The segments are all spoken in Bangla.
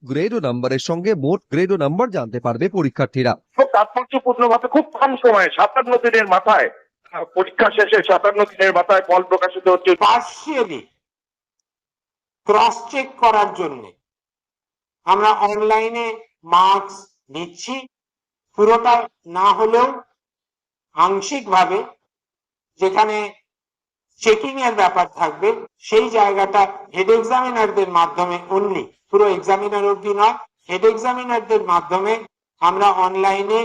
গ্রেড ও নাম্বারের সঙ্গে মোট গ্রেড ও নাম্বার জানতে পারবে পরীক্ষার্থীরা। খুব তাৎপর্যপূর্ণভাবে খুব কম সময়ে 57 দিনের মাথায় পরীক্ষা শেষে 57 দিনের মাথায় ফল প্রকাশিত হচ্ছে। পার্সিয়ালি ক্রস চেক করার জন্য আমরা অনলাইনে মার্কস নিচ্ছি, পুরোটা না হলেও আংশিকভাবে যেখানে চেকিং এর ব্যাপার থাকবে সেই জায়গাটা হেড এক্সামিনারদের মাধ্যমে অনলি, পুরো এক্সামিনার অবধি নয়, হেড এক্সামিনারদের মাধ্যমে আমরা অনলাইনে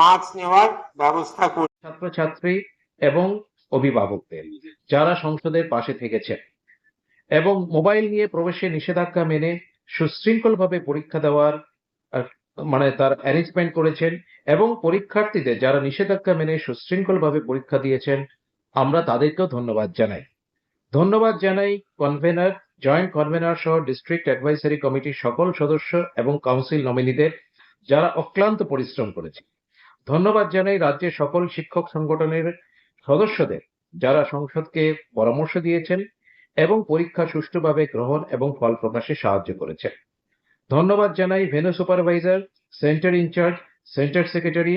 মার্কস নেওয়ার ব্যবস্থা করি। ছাত্রছাত্রী এবং অভিভাবকদের যারা সংসদের পাশে থেকেছে এবং মোবাইল নিয়ে প্রবেশে নিষেধাজ্ঞা মেনে সুশৃঙ্খলভাবে পরীক্ষা দেওয়ার মানে তার অ্যারেঞ্জমেন্ট করেছেন এবং পরীক্ষার্থীদের যারা নিষেধাজ্ঞা মেনে সুশৃঙ্খলভাবে পরীক্ষা দিয়েছেন, আমরা তাদেরকেও ধন্যবাদ জানাই। ধন্যবাদ জানাই কনভেনার, জয়েন্ট কনভেনার সহ ডিস্ট্রিক্ট অ্যাডভাইসারি কমিটির সকল সদস্য এবং কাউন্সিল নমিনিদের যারা অক্লান্ত পরিশ্রম করেছে। ধন্যবাদ জানাই রাজ্যের সকল শিক্ষক সংগঠনের সদস্যদের যারা সংসদকে পরামর্শ দিয়েছেন এবং পরীক্ষা সুষ্ঠুভাবে গ্রহণ এবং ফল প্রকাশে সাহায্য করেছেন। ধন্যবাদ জানাই venue supervisor, centre in charge, centre secretary,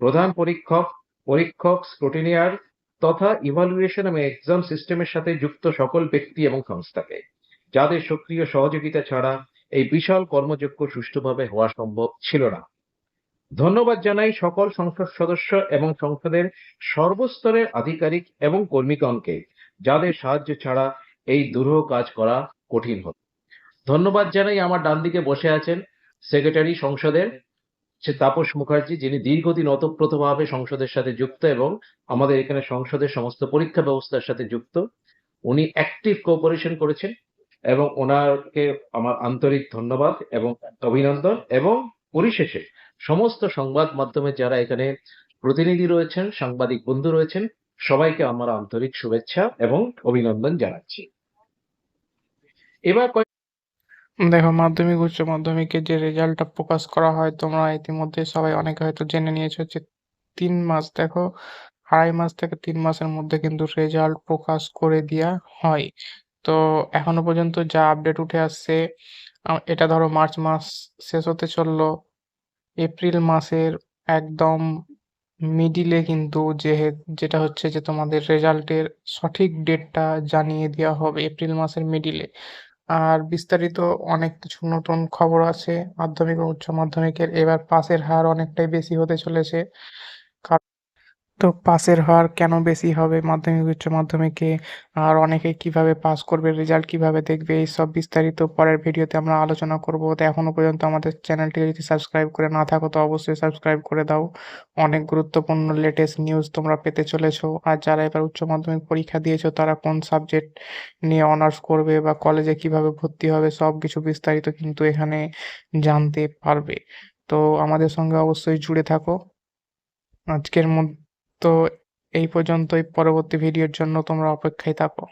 প্রধান পরীক্ষক, স্ক্রুটিনিয়ার তথা ইভালুয়েশন এবং এক্সাম সিস্টেমের সাথে যুক্ত সকল ব্যক্তি এবং সংস্থাকে, যাদের সক্রিয় সহযোগিতা ছাড়া এই বিশাল কর্মযজ্ঞ সুষ্ঠুভাবে হওয়া সম্ভব ছিল না। ধন্যবাদ জানাই সকল সংসদ সদস্য এবং সংসদের সর্বস্তরের আধিকারিক এবং কর্মীগণকে, যাদের সাহায্য ছাড়া এই দুরূহ কাজ করা কঠিন হতো। ধন্যবাদ জানাই আমার ডান দিকে বসে আছেন সেক্রেটারি সংসদের তাপস মুখার্জি, যিনি দীর্ঘদিন ওতপ্রোতভাবে সংসদের সাথে যুক্ত এবং আমাদের এখানে সংসদের সমস্ত পরীক্ষা ব্যবস্থার সাথে যুক্ত। উনি অ্যাক্টিভ কোঅপারেশন করেছেন এবং ওনাকে আমার আন্তরিক ধন্যবাদ এবং অভিনন্দন। এবং পরিশেষে সমস্ত সংবাদ মাধ্যমে যারা এখানে প্রতিনিধি রয়েছেন, সাংবাদিক বন্ধু রয়েছেন, সবাইকে আমার আন্তরিক শুভেচ্ছা এবং অভিনন্দন জানাচ্ছি। এবার দেখো, মাধ্যমিক উচ্চ মাধ্যমিকের যে রেজাল্টটা প্রকাশ করা হয়, তোমরা ইতিমধ্যে সবাই অনেকে হয়তো জেনে নিয়েছো যে 3 মাস, দেখো 2.5 মাস থেকে 3 মাসের মধ্যে কিন্তু রেজাল্ট প্রকাশ করে দেওয়া হয়। তো এখনো পর্যন্ত যা আপডেট উঠে আসছে, এটা ধরো মার্চ মাস শেষ হতে চললো, এপ্রিল মাসের একদম মিডিলে কিন্তু যেটা হচ্ছে যে তোমাদের রেজাল্টের সঠিক ডেটটা জানিয়ে দেওয়া হবে এপ্রিল মাসের মিডিলে। আর বিস্তারিত অনেক কিছু নতুন খবর আছে মাধ্যমিক ও উচ্চ মাধ্যমিকের। এবার পাসের হার অনেকটাই বেশি হতে চলেছে। তো পাসের হার কেন বেশি হবে মাধ্যমিক উচ্চ মাধ্যমিকে, আর অনেকে কিভাবে পাস করবে, রেজাল্ট কিভাবে দেখবে, এই সব বিস্তারিত পরের ভিডিওতে আমরা আলোচনা করব। তো এখনো পর্যন্ত আমাদের চ্যানেলটিকে যদি সাবস্ক্রাইব করে না থাকো তো অবশ্যই সাবস্ক্রাইব করে দাও। অনেক গুরুত্বপূর্ণ লেটেস্ট নিউজ তোমরা পেতে চলেছো। আর যারা এবার উচ্চ মাধ্যমিক পরীক্ষা দিয়েছো তারা কোন সাবজেক্ট নিয়ে অনার্স করবে বা কলেজে কিভাবে ভর্তি হবে, সব কিছু বিস্তারিত কিন্তু এখানে জানতে পারবে। তো আমাদের সঙ্গে অবশ্যই জুড়ে থাকো। আজকের মতো এই পর্যন্তই, পরবর্তী ভিডিওর জন্য তোমরা অপেক্ষায় থাকো।